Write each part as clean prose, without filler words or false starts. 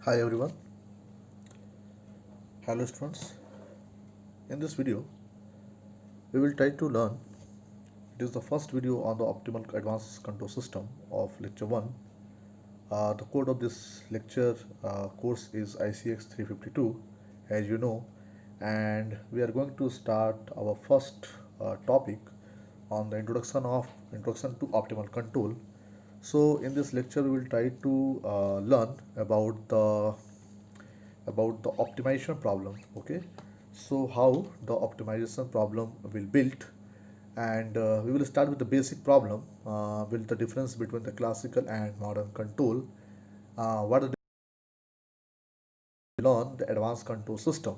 Hi everyone, hello students. In this video, we will try to learn. It is the first video on the optimal advanced control system of lecture 1. The code of this lecture course is ICX 352, as you know, and we are going to start our first topic on the introduction to optimal control. So in this lecture, we will try to learn about the optimization problem. Okay, so how the optimization problem will build, and we will start with the basic problem with the difference between the classical and modern control. What are learn the advanced control system,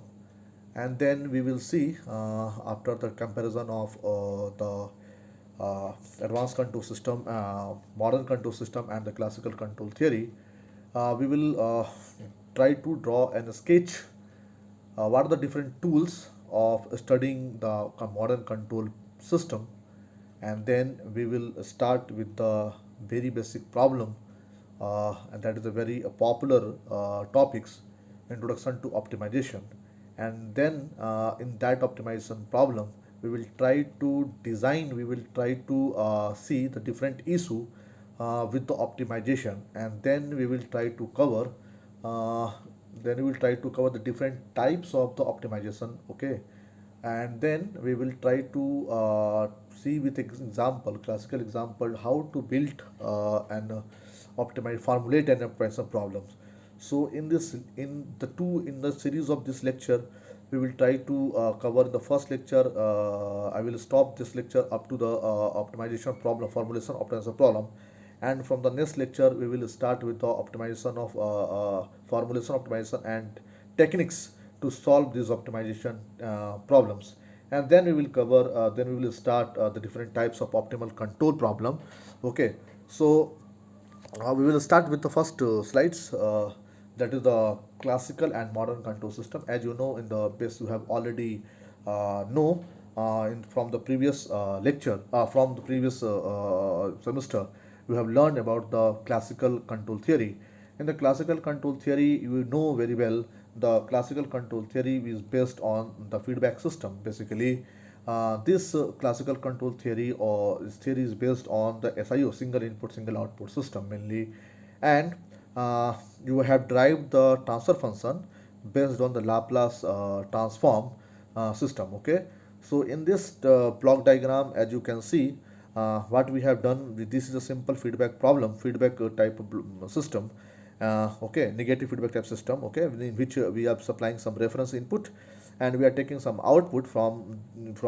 and then we will see after the comparison of the advanced control system, modern control system, and the classical control theory. We will try to draw and sketch what are the different tools of studying the modern control system, and then we will start with the very basic problem, and that is a very popular topics, introduction to optimization. And then in that optimization problem, we will try to see the different issue with the optimization, and then we will try to cover uh, the different types of the optimization. Okay, and then we will try to see with example, classical example, how to build and optimize, formulate and optimize problems. So in the series of this lecture, we will try to cover the first lecture. I will stop this lecture up to the optimization problem, formulation optimization problem, and from the next lecture we will start with the optimization of formulation optimization and techniques to solve these optimization problems. And then we will cover then we will start the different types of optimal control problem. Okay, so we will start with the first slides, that is the classical and modern control system. As you know, in the base you have already know from the previous lecture, from the previous semester, you have learned about the classical control theory. In the classical control theory, you know very well, the classical control theory is based on the feedback system. Basically, this classical control theory or this theory is based on the SIO, single input single output system mainly, and uh, you have derived the transfer function based on the Laplace transform system. Okay, so in this block diagram, as you can see, what we have done, this is a simple feedback problem, feedback type of system. Okay, negative feedback type system. Okay, in which we are supplying some reference input, and we are taking some output from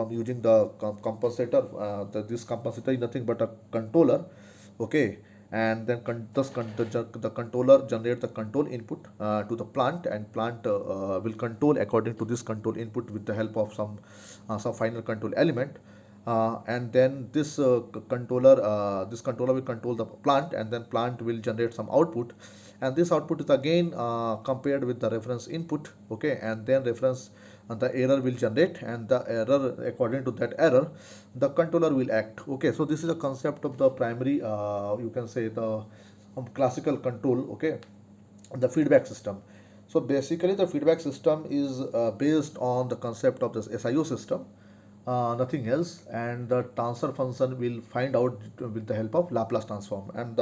using the compensator. This compensator is nothing but a controller. Okay, and then the controller generate the control input to the plant, and plant will control according to this control input with the help of some final control element. And then this controller will control the plant, and then plant will generate some output, and this output is again compared with the reference input. Okay, and then reference and the error will generate, and the error, according to that error, the controller will act. Okay, so this is a concept of the primary, you can say, the classical control. Okay, the feedback system. So basically the feedback system is based on the concept of this SIO system, nothing else, and the transfer function will find out with the help of Laplace transform. And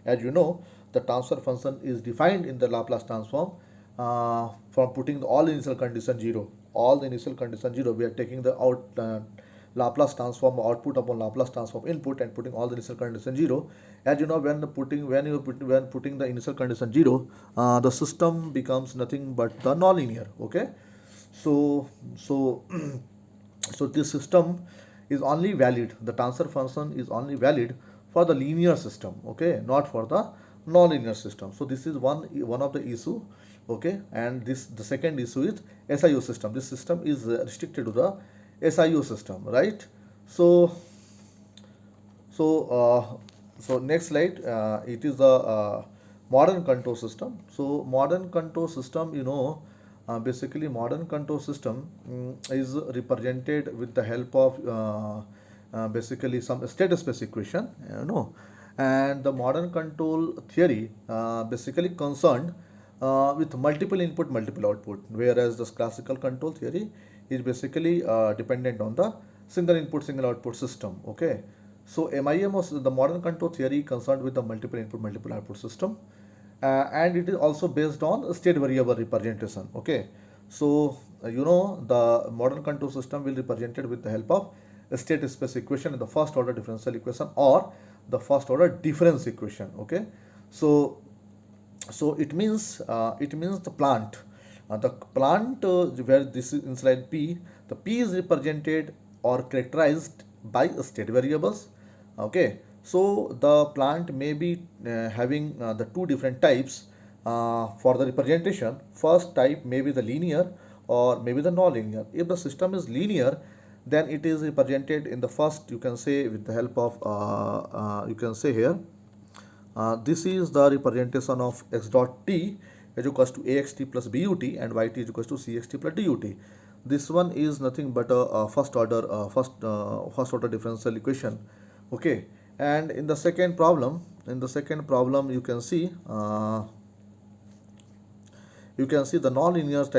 as you know, the transfer function is defined in the Laplace transform from putting all initial condition 0, all the initial condition 0, we are taking the Laplace transform output upon Laplace transform input and putting all the initial condition 0. As you know, when putting the initial condition 0, the system becomes nothing but the nonlinear. Okay, so so this system is only valid, the transfer function is only valid for the linear system. Okay, not for the non-linear system. So this is one of the issue. Okay, and this, the second issue is SIO system. This system is restricted to the SIO system, right? So so next slide, it is the modern control system. So modern control system, basically modern control system is represented with the help of basically some state space equation. And the modern control theory basically concerned with multiple input, multiple output, whereas the classical control theory is basically dependent on the single input, single output system. Okay, so MIM was the modern control theory concerned with the multiple input, multiple output system, and it is also based on state variable representation. Okay, so the modern control system will be represented with the help of a state space equation in the first order differential equation or the first order difference equation. Okay, so it means the plant where this is in slide P, the P is represented or characterized by state variables. Okay, so the plant may be having the two different types for the representation. First type may be the linear or maybe the non-linear. If the system is linear, then it is represented in the first, you can say, with the help of you can say here, this is the representation of x dot t is equals to axt plus but and yt is equals to cxt plus dut. This one is nothing but a first order differential equation. Okay, and in the second problem, you can see the nonlinear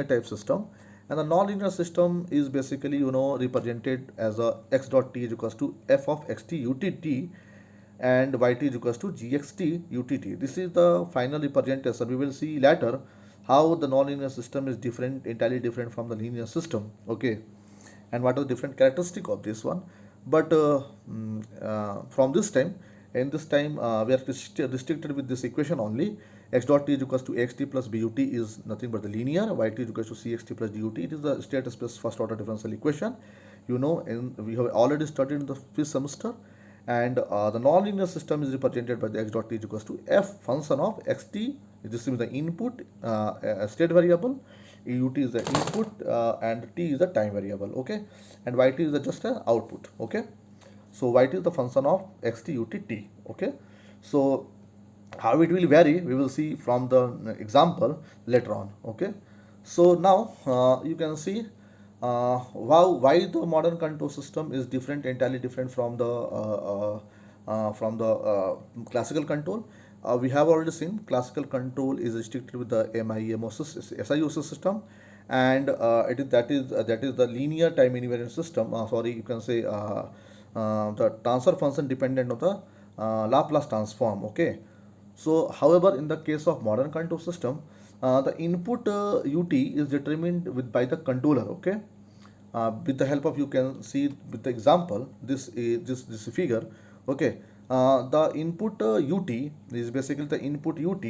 type system, and the nonlinear system is basically represented as a x dot t is equals to f of xt utt and yt is equals to gxt utt. This is the final representation. We will see later how the nonlinear system is different, entirely different from the linear system. Okay, and what are the different characteristic of this one. But from this time, in this time we are restricted with this equation only. X dot t is equals to xt plus but is nothing but the linear, yt is equals to cxt plus dut. It is the state space first order differential equation, and we have already studied in the fifth semester. And the nonlinear system is represented by the x dot t is equals to f function of xt. This is the input state variable, ut is the input, and t is the time variable. Okay, and yt is just an output. Okay, so yt is the function of xt ut t. Okay, so how it will vary we will see from the example later on. Okay, so now you can see why the modern control system is different, entirely different from the classical control. We have already seen classical control is restricted with the SIOS system, and that is the linear time invariant system. Sorry, you can say the transfer function dependent on the Laplace transform. Okay, so however, in the case of modern control system, the input ut is determined by the controller. Okay, with the help of, you can see with the example, this figure. Okay, the input ut is basically the input ut.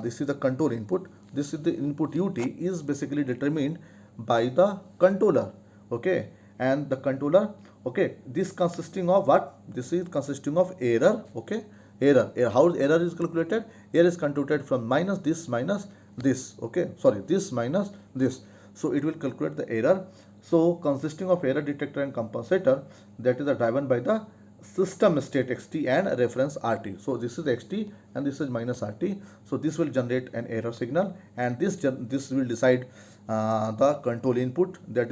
This is the control input. This is the input ut is basically determined by the controller. Okay, and the controller. Okay, this consisting of what? This is consisting of error. Okay, how error is calculated? Error is computed from minus this. Okay, sorry, this minus this. So it will calculate the error. So consisting of error detector and compensator, that is driven by the system state xt and reference rt. So this is xt and this is minus rt. So this will generate an error signal, and this will decide the control input that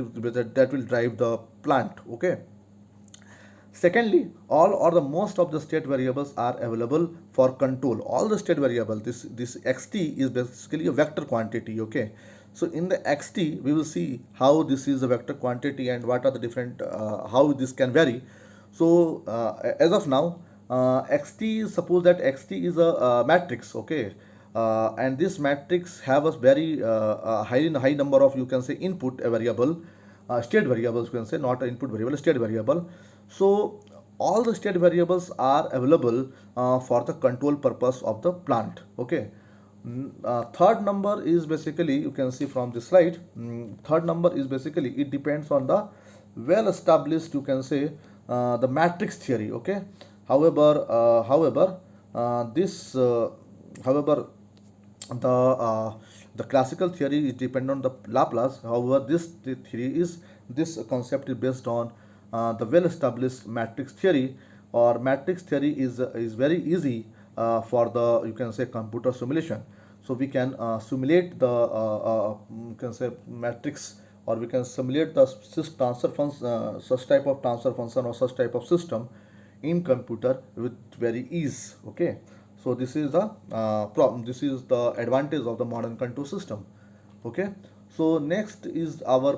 will drive the plant. Okay. Secondly, all or the most of the state variables are available for control. All the state variable, this xt is basically a vector quantity. Okay, so in the xt we will see how this is a vector quantity and what are the different how this can vary. So as of now, xt, suppose that xt is a matrix. Okay, and this matrix have a very high number of, you can say, input variable, state variables, you can say, not an input variable, state variable. So all the state variables are available for the control purpose of the plant. Okay, third number is basically, you can see from this slide, third number is basically, it depends on the well established, you can say, the matrix theory. Okay, however this however the classical theory is dependent on the Laplace. However, this concept is based on the well established matrix theory, or matrix theory is very easy for the, you can say, computer simulation. So we can simulate the you can say matrix, or we can simulate the transfer function, such type of transfer function or such type of system in computer with very ease. Okay, So this is the problem. This is the advantage of the modern contour system. Okay. So next is our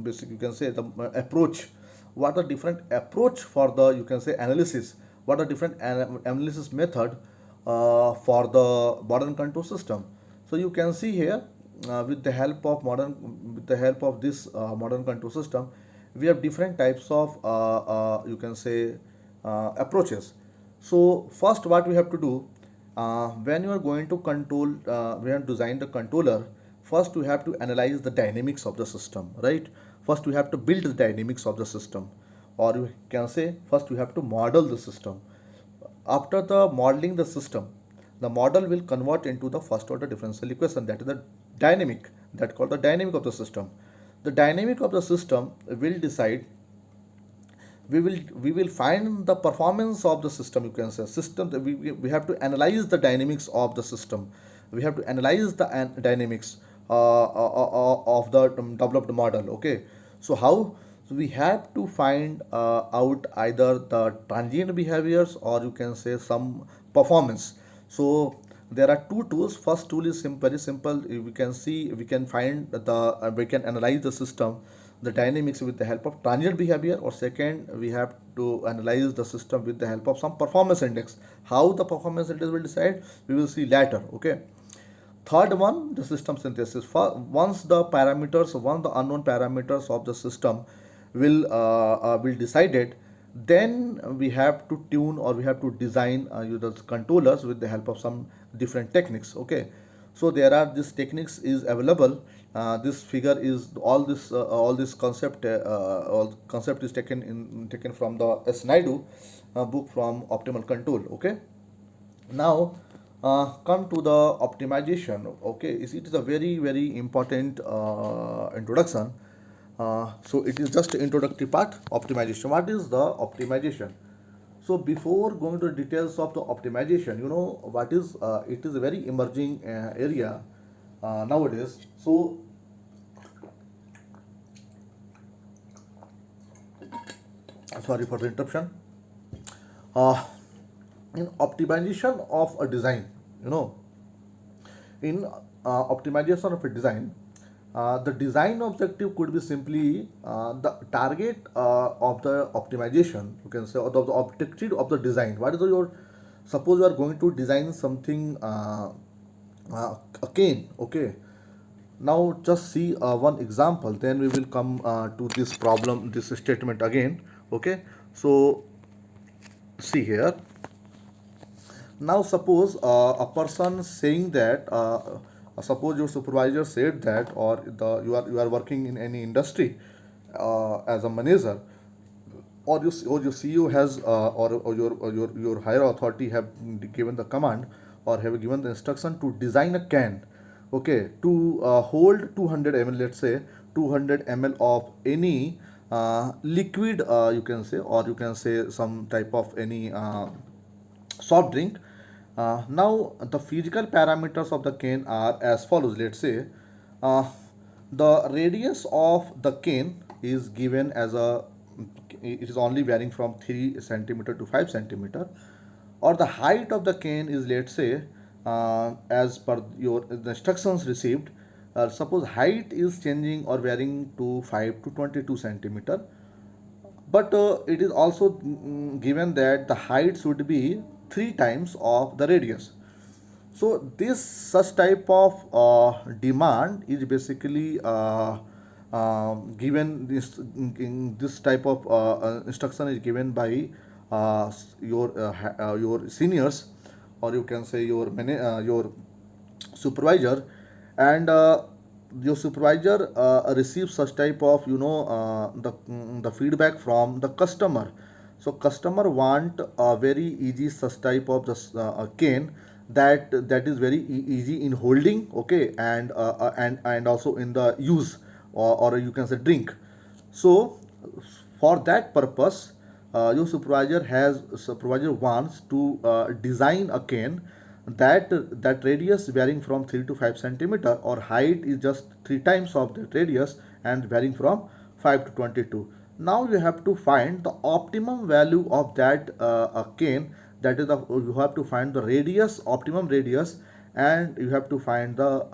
basic, you can say, the approach. What are different approach for the, you can say, analysis? What are different analysis method for the modern contour system? So you can see here, with the help of this modern contour system, we have different types of you can say approaches. So first, what we have to do, when you are going to control, we have designed the controller. First, we have to analyze the dynamics of the system, right? First, we have to build the dynamics of the system, or you can say first we have to model the system. After the modeling the system, the model will convert into the first order differential equation, that is the dynamic, that called the dynamic of the system. The dynamic of the system will decide, we will find the performance of the system, you can say system. We have to analyze the dynamics of the system. We have to analyze the dynamics of the developed model. Okay, so how? So we have to find out either the transient behaviors, or you can say some performance. So there are two tools. First tool is very simple. We can see, we can find the we can analyze the system, the dynamics, with the help of transient behavior. Or second, we have to analyze the system with the help of some performance index. How the performance index will decide, we will see later. Okay. Third one, the system synthesis. Once the unknown parameters of the system will decided, then we have to tune, or we have to design the controllers with the help of some different techniques. Okay, so there are these techniques is available. This figure is all this concept. All concept is taken from the S. Naidu book from Optimal Control. Okay, now come to the optimization. Okay, it is a very very important introduction. So it is just introductory part. Optimization, what is the optimization? So before going to the details of the optimization, you know what is, it is a very emerging area nowadays. So sorry for the interruption. uh, in optimization of a design, you know, in optimization of a design, the design objective could be simply the target of the optimization, you can say, or the objective of the design. What is your, suppose you are going to design something, a cane. Okay, now just see one example, then we will come to this problem, this statement again. Okay, so see here. Now suppose a person saying that, suppose your supervisor said that, or the you are working in any industry as a manager, or your CEO has, or your higher authority have given the command, or have given the instruction to design a can. Okay, to hold 200 ml, let's say 200 ml of any liquid, you can say, or you can say some type of any soft drink. Now the physical parameters of the cane are as follows. Let's say uh, the radius of the cane is given as a, it is only varying from 3 centimeter to 5 centimeter, or the height of the cane is, let's say, as per your the instructions received, suppose height is changing or varying to 5 to 22 centimeter, but it is also given that the height should be 3 times of the radius. So this such type of demand is basically given, this type of instruction is given by your seniors, or you can say your supervisor. And your supervisor receives such type of, you know, the feedback from the customer. So customer want a very easy such type of the cane, that is very easy in holding. Okay, and also in the use, or you can say drink. So for that purpose, your supervisor wants to design a cane that radius varying from 3 to 5 centimeter, or height is just 3 times of that radius, and varying from 5 to 22. Now you have to find the optimum value of that cane, that is the, you have to find the radius, optimum radius, and you have to find the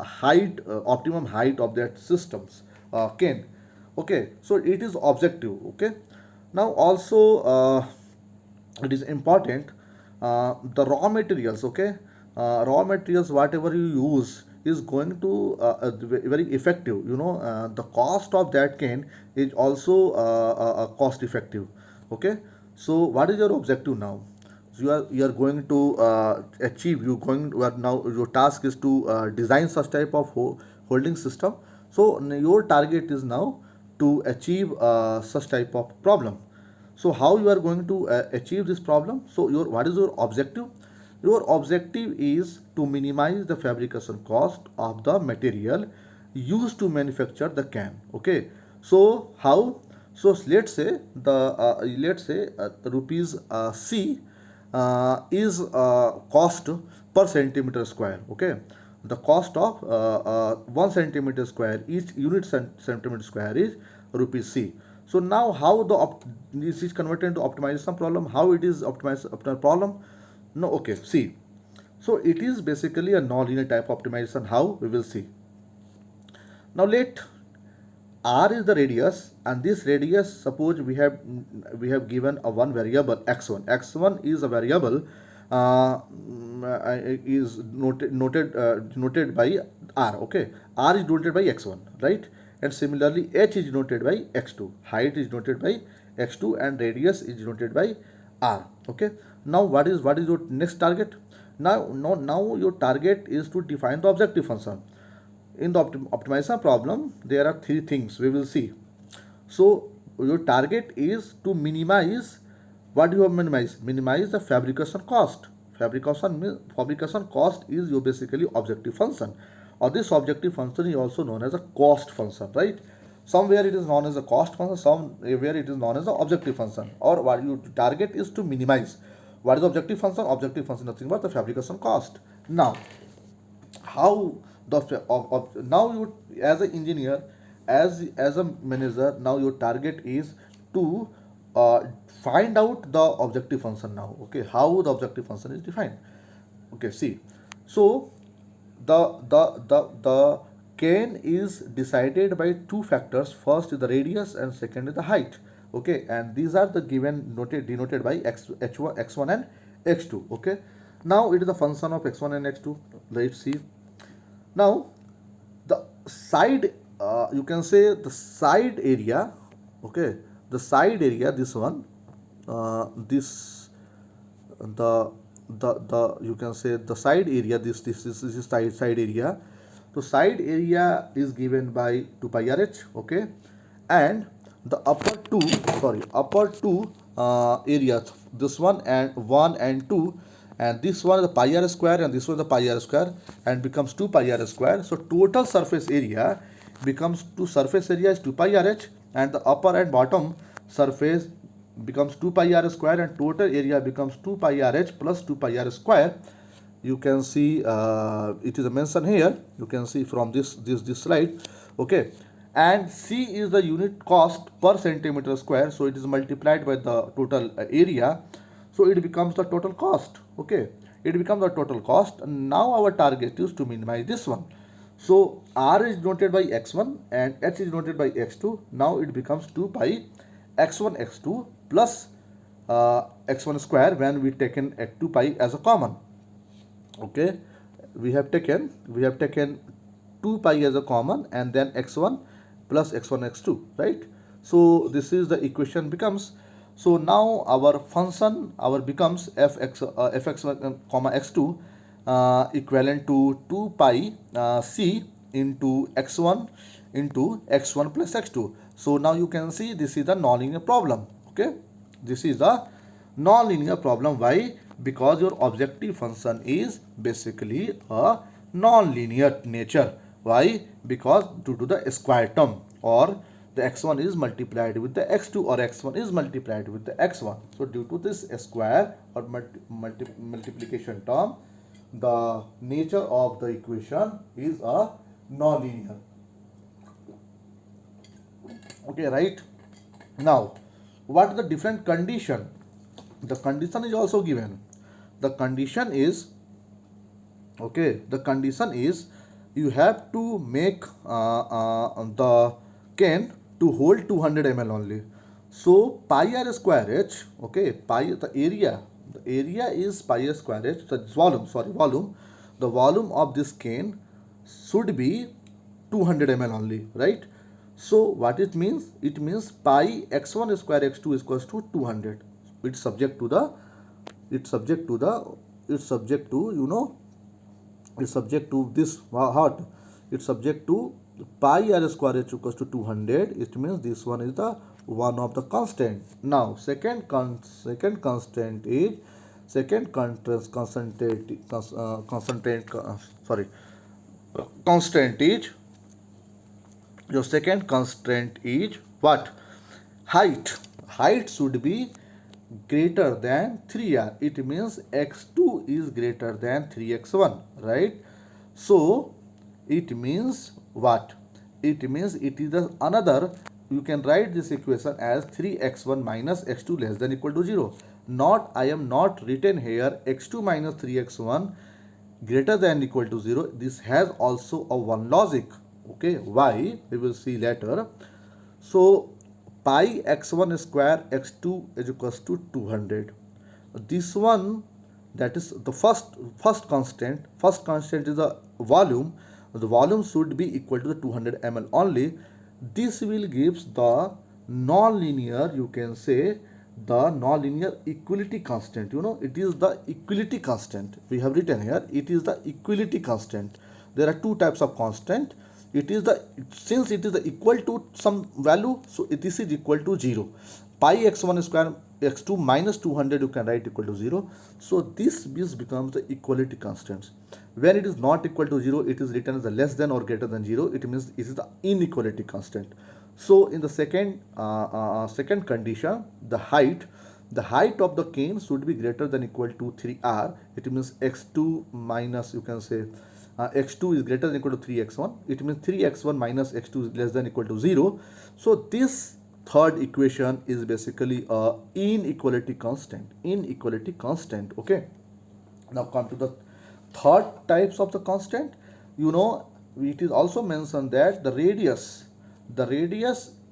height, optimum height of that systems cane. Okay, so it is objective. Okay, now also it is important, the raw materials. Okay, raw materials whatever you use is going to very effective, the cost of that cane is also cost effective. Okay, so what is your objective now? So you are going to achieve, you are now, your task is to design such type of holding system. So your target is now to achieve such type of problem. So how you are going to achieve this problem? So your, what is your objective? Your objective is to minimize the fabrication cost of the material used to manufacture the can. Okay, so how? So let's say the rupees c is cost per centimeter square. Okay, the cost of 1 centimeter square, each unit centimeter square is rupees c. So now how the this is converted into optimization problem? How it is optimized problem? No, okay, see. So it is basically a non-linear type optimization. How? We will see. Now let r is the radius, and this radius, suppose we have given a one variable x1. X1 is a variable is noted by r. Okay, r is noted by x1, right? And similarly h is noted by x2, height is noted by x2, and radius is noted by r. Okay, now what is your next target? Now your target is to define the objective function. In the optimization problem, there are three things we will see. So your target is to minimize, what do you have minimize? Minimize the fabrication cost. Fabrication cost is your basically objective function, or this objective function is also known as a cost function, right? Somewhere it is known as a cost function, somewhere it is known as the objective function. Or what your target is to minimize. What is the objective function? Objective function nothing but the fabrication cost. Now how the now you, as an engineer, as a manager, now your target is to find out the objective function now. Okay, how the objective function is defined? Okay, see. So the cane is decided by two factors. First is the radius and second is the height. Okay, and these are the given denoted by x1 and x2. Okay, now it is the function of x1 and x2. Let's see. Now the side, you can say the side area. Okay, the side area, this one, this the you can say the side area, this is side area. So side area is given by 2 pi rh. Okay, and the upper two areas, this one and 2, and this one is the pi r square and this one is the pi r square, and becomes 2 pi r square. So total surface area becomes, to surface area is 2 pi rh, and the upper and bottom surface becomes 2 pi r square, and total area becomes 2 pi rh plus 2 pi r square. You can see it is mentioned here. You can see from this slide. Okay, and c is the unit cost per centimeter square, so it is multiplied by the total area, so it becomes the total cost. Okay, it becomes the total cost. Now our target is to minimize this one. So r is noted by x1 and h is noted by x2. Now it becomes 2 pi x1 x2 plus x1 square when we taken at 2 pi as a common. Okay, we have taken 2 pi as a common, and then x1 plus x1 x2, right? So this is the equation becomes. So now our function becomes fx1 comma x2 equivalent to 2 pi c into x1 plus x2. So now you can see this is the nonlinear problem. Okay, this is the nonlinear problem. Why? Because your objective function is basically a nonlinear nature. Why? Because due to the square term, or the x1 is multiplied with the x2, or x1 is multiplied with the x1. So due to this square or multiplication term, the nature of the equation is a nonlinear. Okay, right? Now what are the different condition The condition is also given. The condition is, okay, the condition is you have to make the can to hold 200 ml only. So pi r square h, okay, pi, the area is pi r square h, the volume, sorry, volume, the volume of this cane should be 200 ml only, right? So what it means? It means pi x1 square x2 is equals to 200. It's subject to the, it's subject to the, it's subject to, you know, it's subject to this what, it's subject to pi r square h equals to 200. It means this one is the one of the constant. Now second constant is, second contrast concentrate concentrate sorry constant is, your second constraint is what? Height. Height should be greater than 3r. It means x2 is greater than 3x1, right? So it means what? It means it is the another, you can write this equation as 3x1 minus x2 less than equal to 0. Not, I am not written here x2 minus 3x1 greater than equal to 0. This has also a one logic. Okay, why? We will see later. So pi x1 square x2 is equals to 200. This one, that is the first constant. First constant is the volume. The volume should be equal to the 200 ml only. This will gives the non-linear, you can say, the non-linear equality constant. You know, it is the equality constant. We have written here, it is the equality constant. There are two types of constant. It is the, since it is the equal to some value, so this is equal to 0. Pi x1 square x2 minus 200 you can write equal to 0. So this becomes the equality constants. When it is not equal to 0, it is written as a less than or greater than 0. It means it is the inequality constant. So in the second condition, the height of the cane should be greater than equal to 3r. It means x2 minus, you can say, x2 is greater than equal to 3x1. It means 3x1 minus x2 is less than equal to 0. So this third equation is basically a inequality constant. Inequality constant. Okay. Now come to the third types of the constant. You know, it is also mentioned that the radius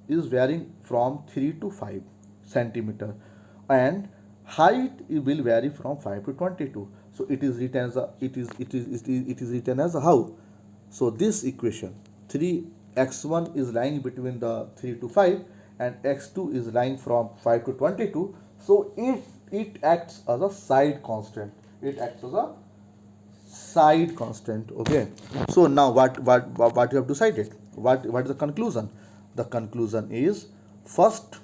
is varying from 3 to 5 centimeter, and height will vary from 5 to 22. So it is written as a, it is written as a how? So this equation, 3x1 is lying between the 3 to 5 and x2 is lying from 5 to 22. So it acts as a side constant. It acts as a side constant. Okay, so now what you have decided? What is the conclusion? The conclusion is, first,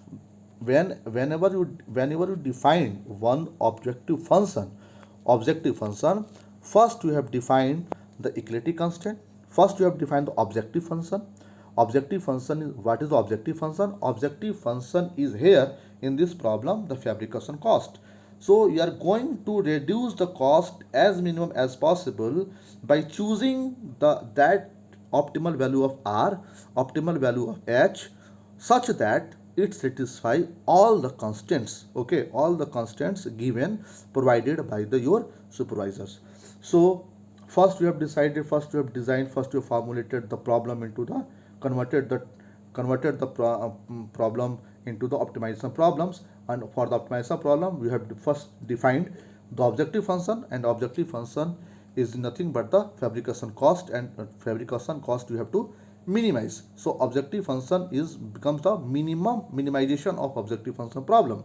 whenever you define one objective function, first you have defined the equality constant, first you have defined the objective function. Objective function is, what is the objective function? Objective function is here in this problem the fabrication cost. So you are going to reduce the cost as minimum as possible by choosing that optimal value of r, optimal value of h, such that it satisfy all the constants. Okay, all the constants given, provided by your supervisors. So first you have decided, first you have designed, first you have formulated the problem into the, converted the problem into the optimization problems. And for the optimization problem, we have first defined the objective function, and the objective function is nothing but the fabrication cost, and fabrication cost we have to minimize. So objective function is becomes the minimization of objective function problem.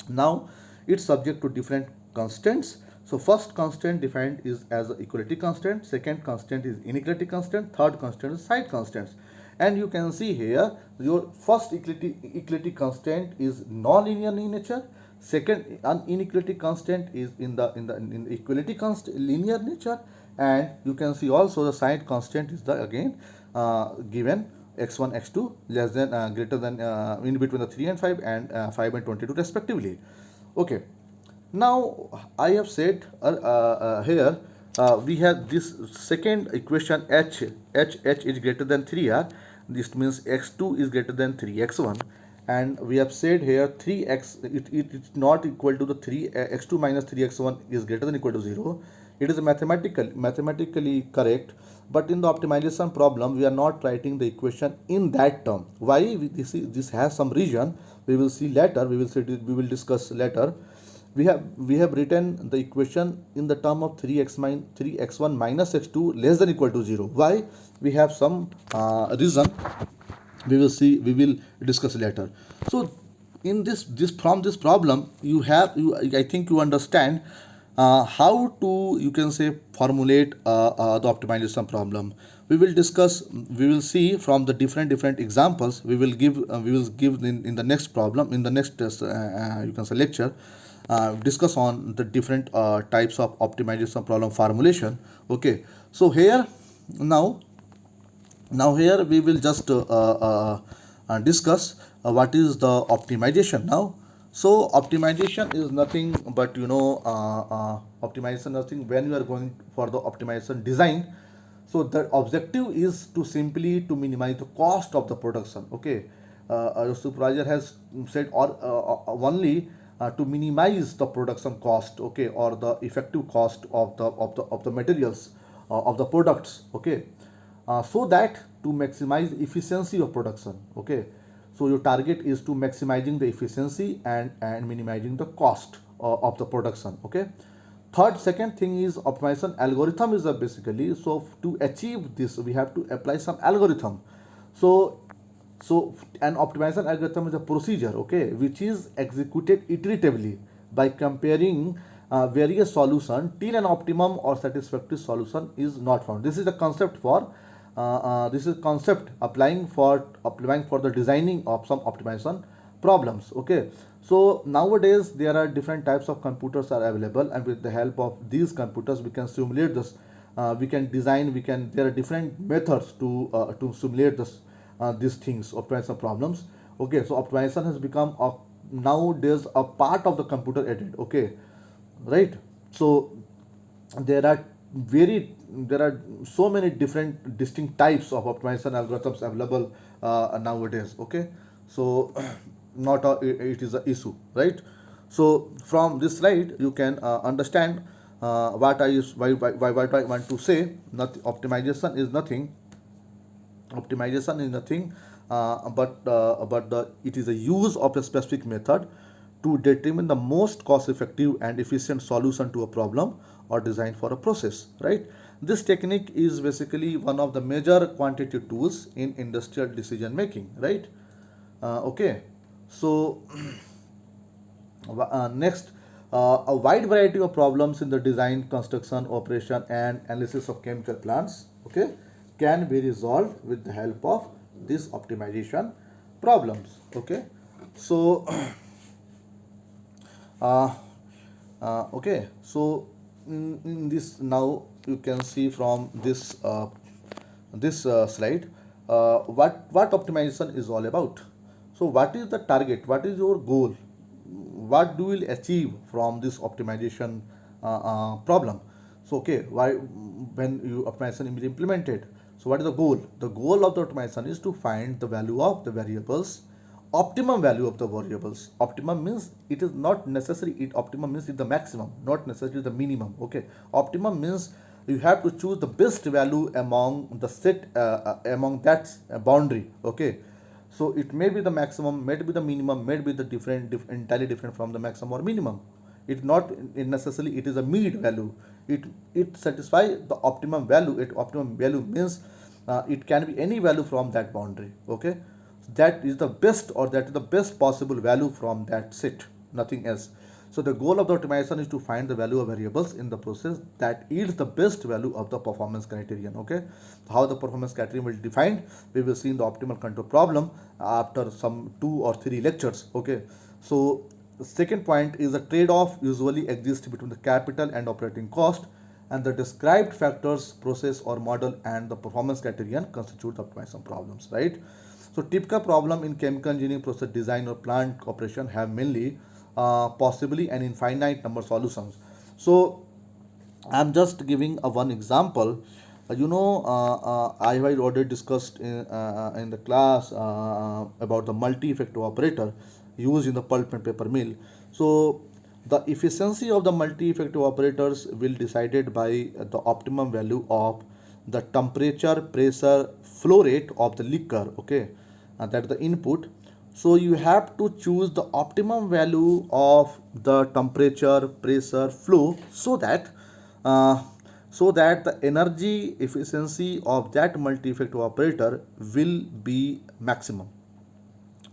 Now it's subject to different constants. So first constant defined is as a equality constant, second constant is inequality constant, third constant is side constants. And you can see here your first equality constant is non-linear in nature, second inequality constant is in the equality constant linear nature, and you can see also the side constant is the again given x1 x2 less than greater than in between the 3 and 5 and 5 and 22 respectively. Okay, now I have said here we have this second equation h is greater than 3r. This means x2 is greater than 3x1, and we have said here 3x, it's not equal to the 3 x2 minus 3x1 is greater than equal to 0. It is mathematically correct, but in the optimization problem we are not writing the equation in that term. Why? This has some reason. We will see later. We will discuss later. We have written the equation in the term of 3x1 minus x2 less than equal to 0. Why? We have some reason. We will discuss later. So in this from this problem, I think you understand how to, you can say, formulate the optimization problem. We will see from the different examples. We will give in the next problem, in the next you can say lecture, discuss on the different types of optimization problem formulation. Okay, so now here we will just discuss what is the optimization now. So optimization is nothing but, optimization nothing when you are going for the optimization design. So the objective is to simply to minimize the cost of the production. Okay, a supervisor has said, or only to minimize the production cost, okay, or the effective cost of the materials, of the products. Okay, so that to maximize efficiency of production. Okay, so your target is to maximizing the efficiency and minimizing the cost of the production. Okay, second thing is optimization algorithm is basically, so to achieve this we have to apply some algorithm. So so an optimization algorithm is a procedure, okay, which is executed iteratively by comparing various solutions till an optimum or satisfactory solution is not found. This is the concept for this is concept applying for the designing of some optimization problems. Okay, so nowadays there are different types of computers are available, and with the help of these computers we can simulate this. We can design. We can. There are different methods to simulate this these things, optimization problems. Okay, so optimization has become nowadays a part of the computer aided. Okay, right. So there are there are so many different distinct types of optimization algorithms available nowadays. Okay, so not it is a issue, right? So from this slide you can understand what I use what I want to say. Not optimization is nothing but it is a use of a specific method to determine the most cost effective and efficient solution to a problem or design for a process, right? This technique is basically one of the major quantitative tools in industrial decision making, right? Okay, so next, a wide variety of problems in the design, construction, operation, and analysis of chemical plants, okay, can be resolved with the help of this optimization problems. Okay, so uh, okay, so in this now you can see from this slide what optimization is all about. So what is the target? What is your goal? What do you achieve from this optimization problem? So okay, why when you optimization is implemented, so what is the goal? The goal of the optimization is to find the value of the variables, optimum value of the variables. Optimum means it is not necessary, it optimum means it the maximum, not necessarily the minimum. Okay, optimum means you have to choose the best value among the set among that boundary. Okay, so it may be the maximum, may be the minimum, may be the entirely different from the maximum or minimum. It not necessarily it is a mid value. It satisfy the optimum value. It optimum value means it can be any value from that boundary. Okay, that is the best, or that is the best possible value from that set, nothing else. So the goal of the optimization is to find the value of variables in the process that yields the best value of the performance criterion. Okay, how the performance criterion will be defined, we will see in the optimal control problem after some 2 or 3 lectures. Okay, so the second point is the trade-off usually exists between the capital and operating cost, and the described factors, process or model, and the performance criterion constitute the optimization problems, right? So typical problem in chemical engineering process design or plant operation have mainly possibly an infinite number of solutions. So I'm just giving a one example. I have already discussed in the class about the multi-effective operator used in the pulp and paper mill. So the efficiency of the multi-effective operators will decided by the optimum value of the temperature, pressure, flow rate of the liquor. Okay, and that's the input. So you have to choose the optimum value of the temperature, pressure, flow, uh, so that the energy efficiency of that multi-effective operator will be maximum.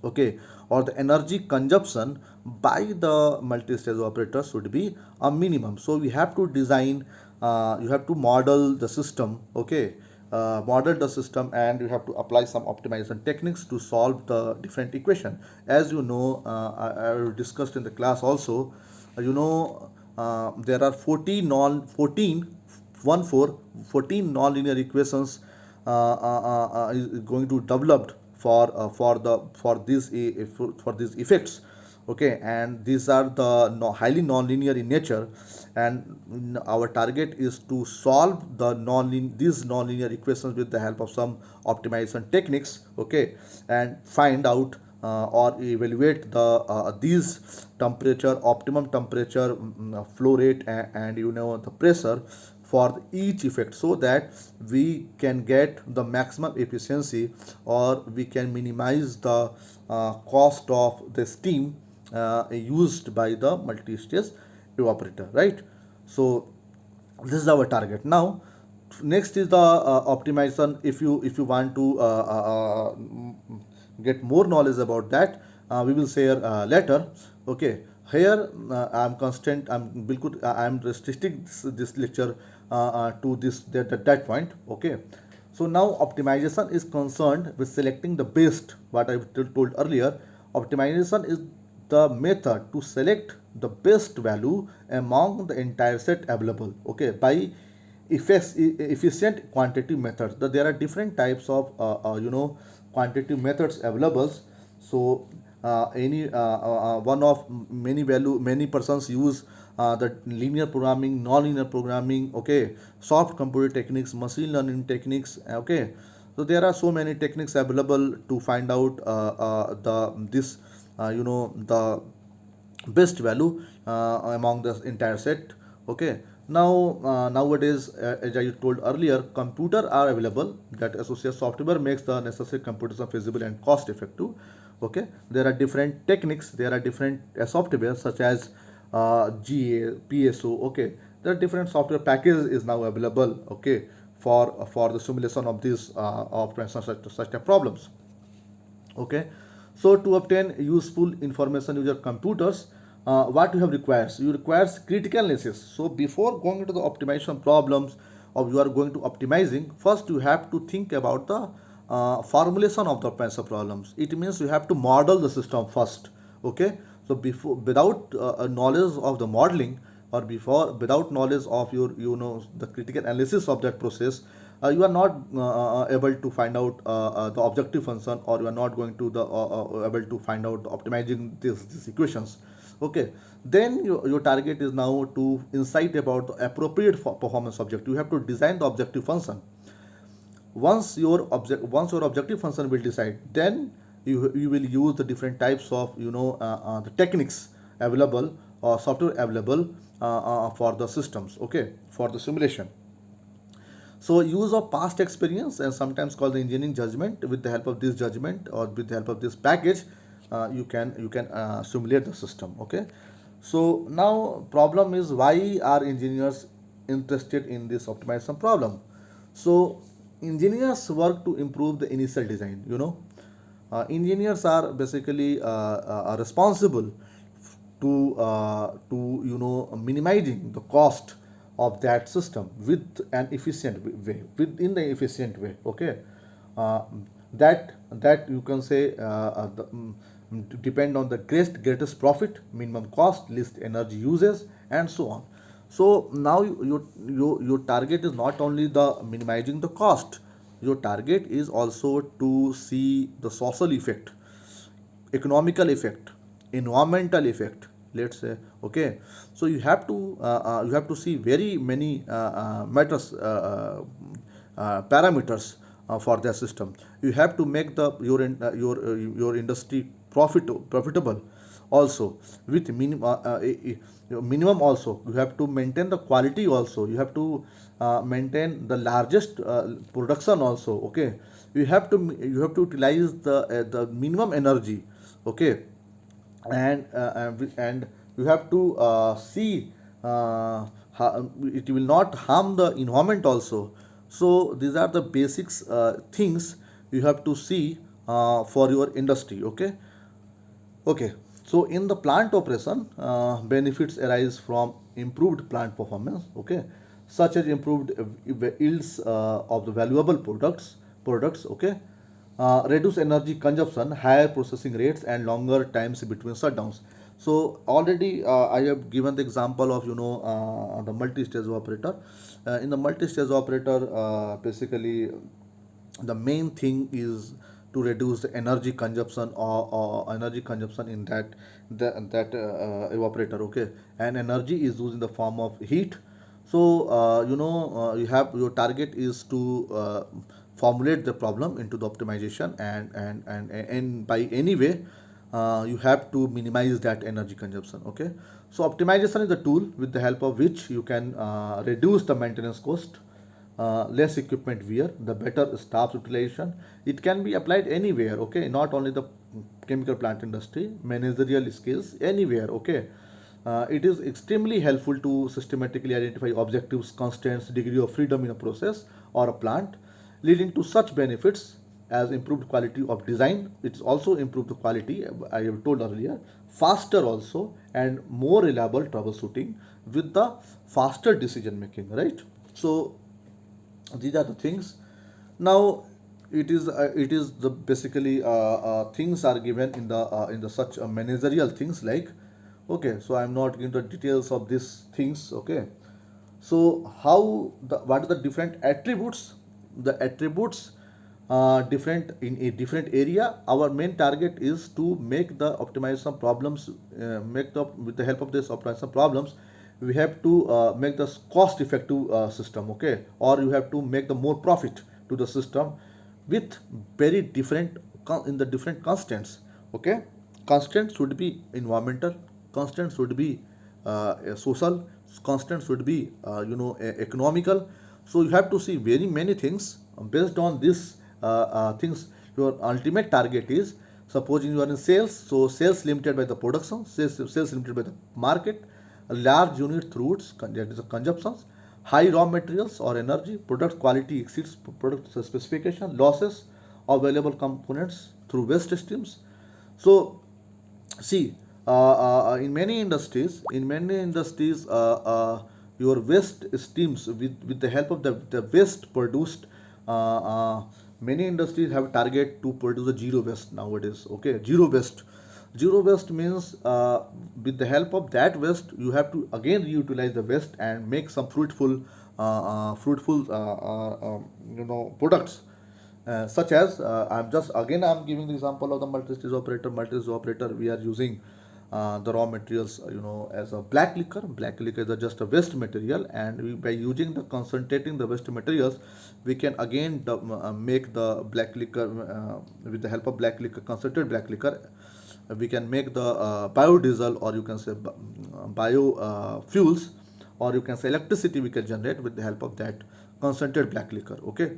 Okay, or the energy consumption by the multi-stage operator should be a minimum. So we have to design, you have to model the system. Okay, model the system, and you have to apply some optimization techniques to solve the different equation. As you know, I discussed in the class also. There are 14 non 14 1 4 14 non-linear equations is going to developed for these effects. Okay, and these are the highly non-linear in nature, and our target is to solve these non-linear equations with the help of some optimization techniques. Okay, and find out or evaluate these temperature, optimum temperature, flow rate, and the pressure for each effect, so that we can get the maximum efficiency, or we can minimize the cost of the steam used by the multi-stage evaporator, right? So this is our target. Now next is the optimization. If you want to get more knowledge about that, we will share later. Okay, here I'm restricting this lecture to that point. Okay, so now optimization is concerned with selecting the best. What I told earlier, optimization is the method to select the best value among the entire set available. Okay, by efficient quantitative methods. There are different types of quantitative methods available. So any one of many persons use the linear programming, non-linear programming. Okay, soft computer techniques, machine learning techniques. Okay, so there are so many techniques available to find out the this the best value among the entire set. Okay, now nowadays, as I told earlier, computer are available that associate software makes the necessary computation feasible and cost effective. Okay, there are different techniques, there are different software such as GA, PSO. Okay, there are different software packages is now available. Okay, for the simulation of these of such problems. Okay, so to obtain useful information user computers, what you have requires, you requires critical analysis. So before going into the optimization problems, or you are going to optimizing, first you have to think about the formulation of the optimization problems. It means you have to model the system first. Okay, so before, without a knowledge of the modeling, or before without knowledge of your the critical analysis of that process, you are not able to find out the objective function, or you are not going to the able to find out optimizing these equations. Okay, then your target is now to insight about the appropriate performance object. You have to design the objective function. Once your objective function will decide, then you will use the different types of the techniques available, or software available for the systems. Okay, for the simulation. So use of past experience, and sometimes called the engineering judgment. With the help of this judgment, or with the help of this package, you can simulate the system. Okay. So now problem is, why are engineers interested in this optimization problem? So engineers work to improve the initial design. Engineers are basically are responsible to minimizing the cost of that system with an efficient way, within the efficient way. Okay, uh, that you can say depend on the greatest profit, minimum cost, least energy uses, and so on. So now your target is not only the minimizing the cost, your target is also to see the social effect, economical effect, environmental effect, let's say. Okay, so you have to see very many matters parameters for their system. You have to make the your industry profitable also, with minimum also. You have to maintain the quality also. You have to maintain the largest production also. Okay, you have to utilize the minimum energy. Okay, and you have to see it will not harm the environment also. So these are the basics things you have to see for your industry. Okay. Okay, so in the plant operation, benefits arise from improved plant performance. Okay, such as improved yields of the valuable products. Okay, reduce energy consumption, higher processing rates, and longer times between shutdowns. So already I have given the example of the multi-stage operator. In the multi-stage operator, basically the main thing is to reduce the energy consumption, or energy consumption in that evaporator. Okay, and energy is used in the form of heat. So you have your target is to formulate the problem into the optimization, and by any way you have to minimize that energy consumption. Okay, so optimization is the tool with the help of which you can reduce the maintenance cost, less equipment wear, the better staff utilization. It can be applied anywhere, okay, not only the chemical plant industry, managerial skills, anywhere, okay. It is extremely helpful to systematically identify objectives, constraints, degree of freedom in a process or a plant, leading to such benefits as improved quality of design. It's also improved the quality, I have told earlier, faster also, and more reliable troubleshooting with the faster decision making, right? So these are the things. Now it is the basically things are given in the such managerial things like. Okay, so I'm not into the details of these things. Okay, so what are the different attributes? The attributes different in a different area. Our main target is to make the optimization problems, make the with the help of this optimization problems, we have to make the cost effective system. Okay, or you have to make the more profit to the system with very different in the different constants. Okay, constants should be environmental, constants should be social, constants should be economical. So you have to see very many things. Based on this things, your ultimate target is, supposing you are in sales, so sales limited by the production, sales limited by the market, a large unit throughputs, that is the consumptions, high raw materials or energy, product quality exceeds product specification, losses of valuable components through waste streams. So see, your waste streams, with the help of the waste produced, uh, uh, many industries have target to produce a zero waste nowadays. Okay, zero waste means with the help of that waste you have to again reutilize the waste and make some fruitful products, such as I'm giving the example of the multi-stage operator. Multi-stage operator, we are using the raw materials, as a black liquor. Black liquor is just a waste material, and by using the concentrating the waste materials, we can again make the black liquor, with the help of black liquor, concentrated black liquor. We can make the biodiesel, or you can say bio fuels, or you can say electricity we can generate with the help of that concentrated black liquor. Okay,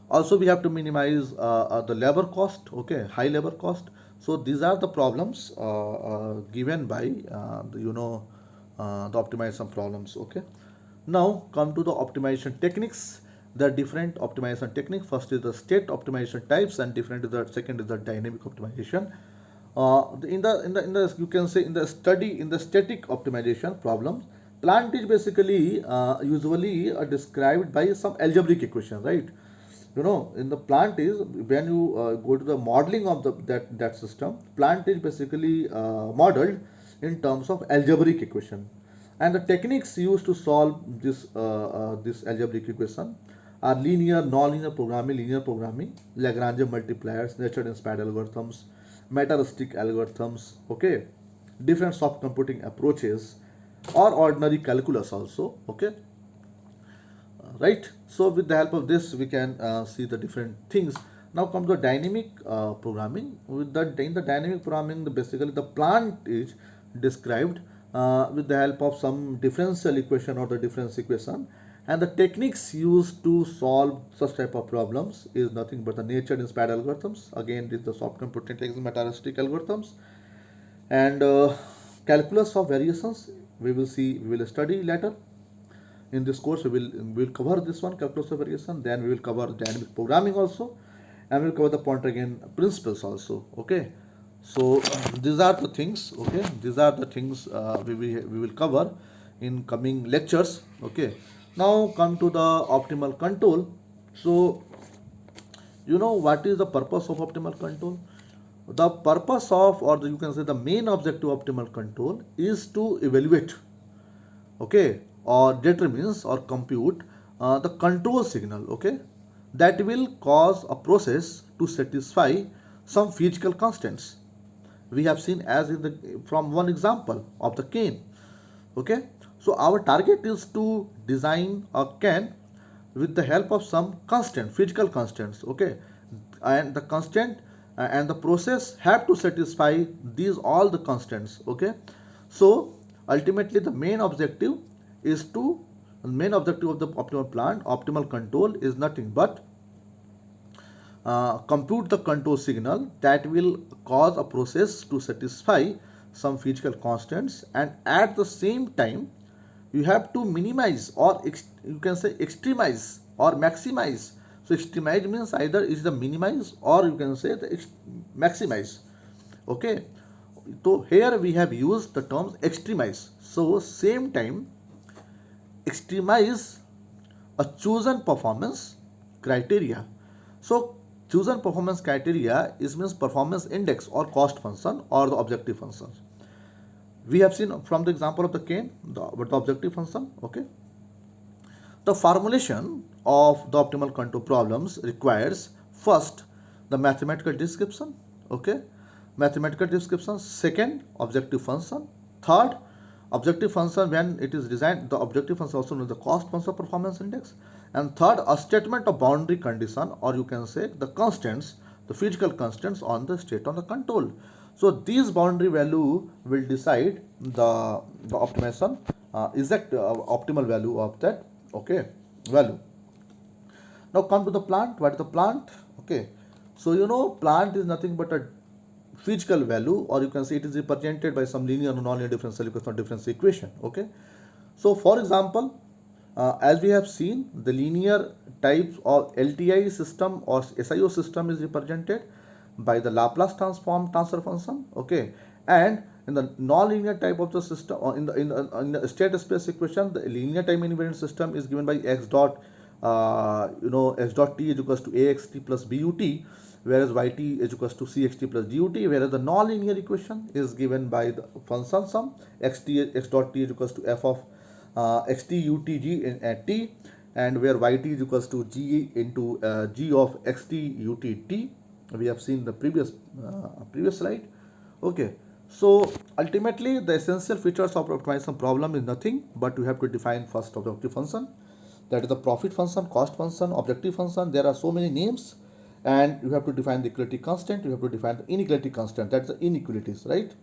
also we have to minimize the labor cost. Okay, high labor cost. So these are the problems given by the optimization problems. Okay, now come to the optimization techniques. The different optimization technique. First is the state optimization types, and different is the second is the dynamic optimization. You can say, in the study, in the static optimization problem, plant is basically usually described by some algebraic equation, right? In the plant is, when you go to the modeling of that system, plant is basically modeled in terms of algebraic equation, and the techniques used to solve this algebraic equation are linear, non-linear programming, linear programming, Lagrange multipliers, nested inspired algorithms, metaheuristic algorithms. Okay, different soft computing approaches, or ordinary calculus also. Okay, right? So with the help of this we can see the different things. Now come to dynamic programming. With the in the dynamic programming, basically the plant is described with the help of some differential equation or the difference equation, and the techniques used to solve such type of problems is nothing but the nature inspired algorithms. Again, this is the soft computing techniques, materialistic algorithms, and calculus of variations we will study later. In this course we will cover this one, calculus of variation, then we will cover dynamic programming also, and we will cover the pointer again principles also. Okay, so these are the things. Okay, these are the things we will cover in coming lectures. Okay, now come to the optimal control. So you know what is the purpose of optimal control? The purpose of, or you can say the main objective of optimal control is to evaluate, okay, or determines or compute the control signal, okay, that will cause a process to satisfy some physical constants. We have seen as in the from one example of the cane. Okay, so our target is to design a can with the help of some constant physical constants. Okay, and the constant and the process have to satisfy these all the constants. Okay, so ultimately the main objective of the optimal plant optimal control is nothing but compute the control signal that will cause a process to satisfy some physical constants, and at the same time you have to minimize or you can say extremize or maximize. So extremize means either is the minimize or you can say the maximize. Okay, so here we have used the terms extremize. So same time extremize a chosen performance criteria. So chosen performance criteria is means performance index or cost function or the objective function. We have seen from the example of the cane the objective function. Okay, the formulation of the optimal control problems requires first the mathematical description. Okay, mathematical description. Second, objective function. Third, objective function when it is designed. The objective function also known as the cost function performance index. And third, a statement of boundary condition, or you can say the constants, the physical constants on the state on the control. So these boundary value will decide the optimization exact optimal value of that, okay, value. Now come to the plant. What is the plant? Okay, so you know plant is nothing but a physical value, or you can say it is represented by some linear or non-linear differential equation or differential equation. Okay, so for example, as we have seen, the linear types of LTI system or SIO system is represented by the Laplace transform transfer function. Okay, and in the non-linear type of the system, or in the state space equation, the linear time invariant system is given by x dot x dot t is equals to axt plus but, whereas yt is equals to cxt plus dut, whereas the non-linear equation is given by the function sum x dot t is equals to f of xt ut g at t, and where yt is equals to g into g of xt ut t. We have seen the previous slide. Okay, so ultimately the essential features of optimization problem is nothing but you have to define first objective function, that is the profit function, cost function, objective function. There are so many names, and you have to define the equality constant, you have to define the inequality constant, that's the inequalities, right?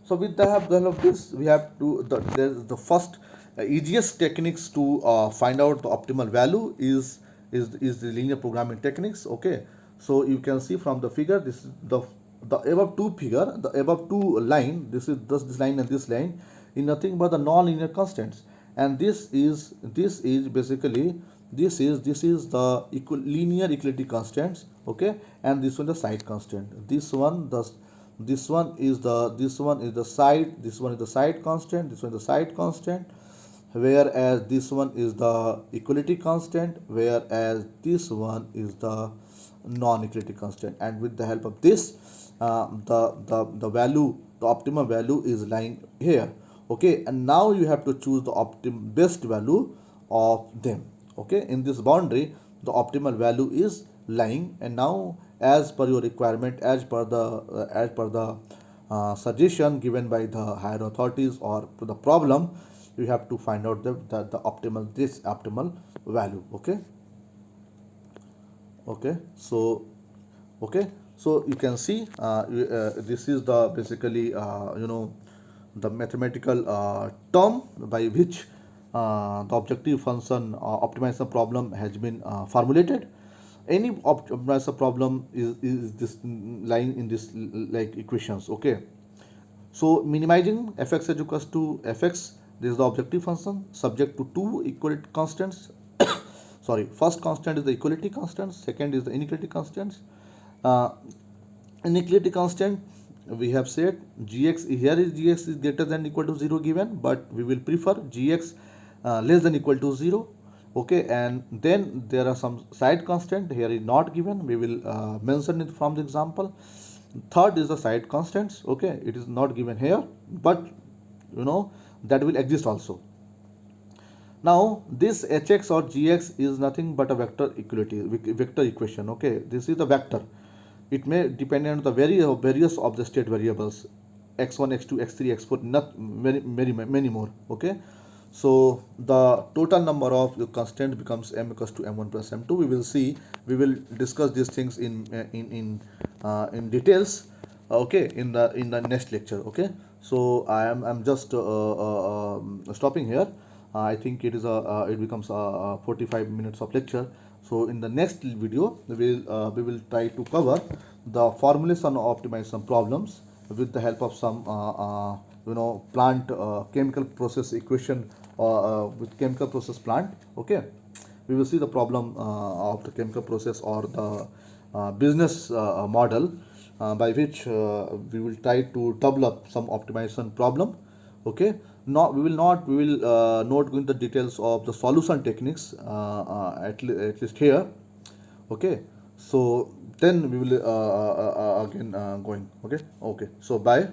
So with the help of this, we have to the first easiest techniques to find out the optimal value is the linear programming techniques. Okay, so you can see from the figure, this is the above two figure, the above two line, this is this line and this line is nothing but the non-linear constants, and this is basically this is the linear equality constants. Okay, and this one the side constant, this one is the side, this one is the side constant, this one is the side constant, whereas this one is the equality constant, whereas this one is the non-equality constant. And with the help of this, the value, the optimum value is lying here. Okay, and now you have to choose the best value of them. Okay, in this boundary the optimal value is lying, and now as per your requirement, as per the suggestion given by the higher authorities or to the problem, you have to find out the optimal, this optimal value. Okay. Okay, so okay, so you can see this is the basically the mathematical term by which the objective function optimization problem has been formulated. Any optimization problem is this lying in this like equations. Okay, so minimizing fx is equals to fx. This is the objective function subject to two equality constants. Sorry, first constant is the equality constant, second is the inequality constants. uh, Inequality constant, we have said gx, here is gx is greater than equal to 0 given, but we will prefer gx less than equal to 0. Okay, and then there are some side constant, here is not given, we will mention it from the example. Third is the side constants. Okay, it is not given here, but that will exist also. Now this hx or gx is nothing but a vector equality, vector equation. Okay, this is the vector. It may depend on the various of the state variables, x1, x2, x3, x4, not many more. Okay, so the total number of the constant becomes m equals to m1 plus m2. We will see, we will discuss these things in details. Okay, in the next lecture. Okay, so I'm just stopping here. I think it becomes 45 minutes of lecture. So in the next video, we will try to cover the formulation of optimization problems with the help of some plant chemical process equation with chemical process plant. Okay, we will see the problem of the chemical process or the business model by which we will try to develop some optimization problem. Okay, not we will not we will not go into the details of the solution techniques at least here. Okay, so then we will again going. Okay, okay, so bye.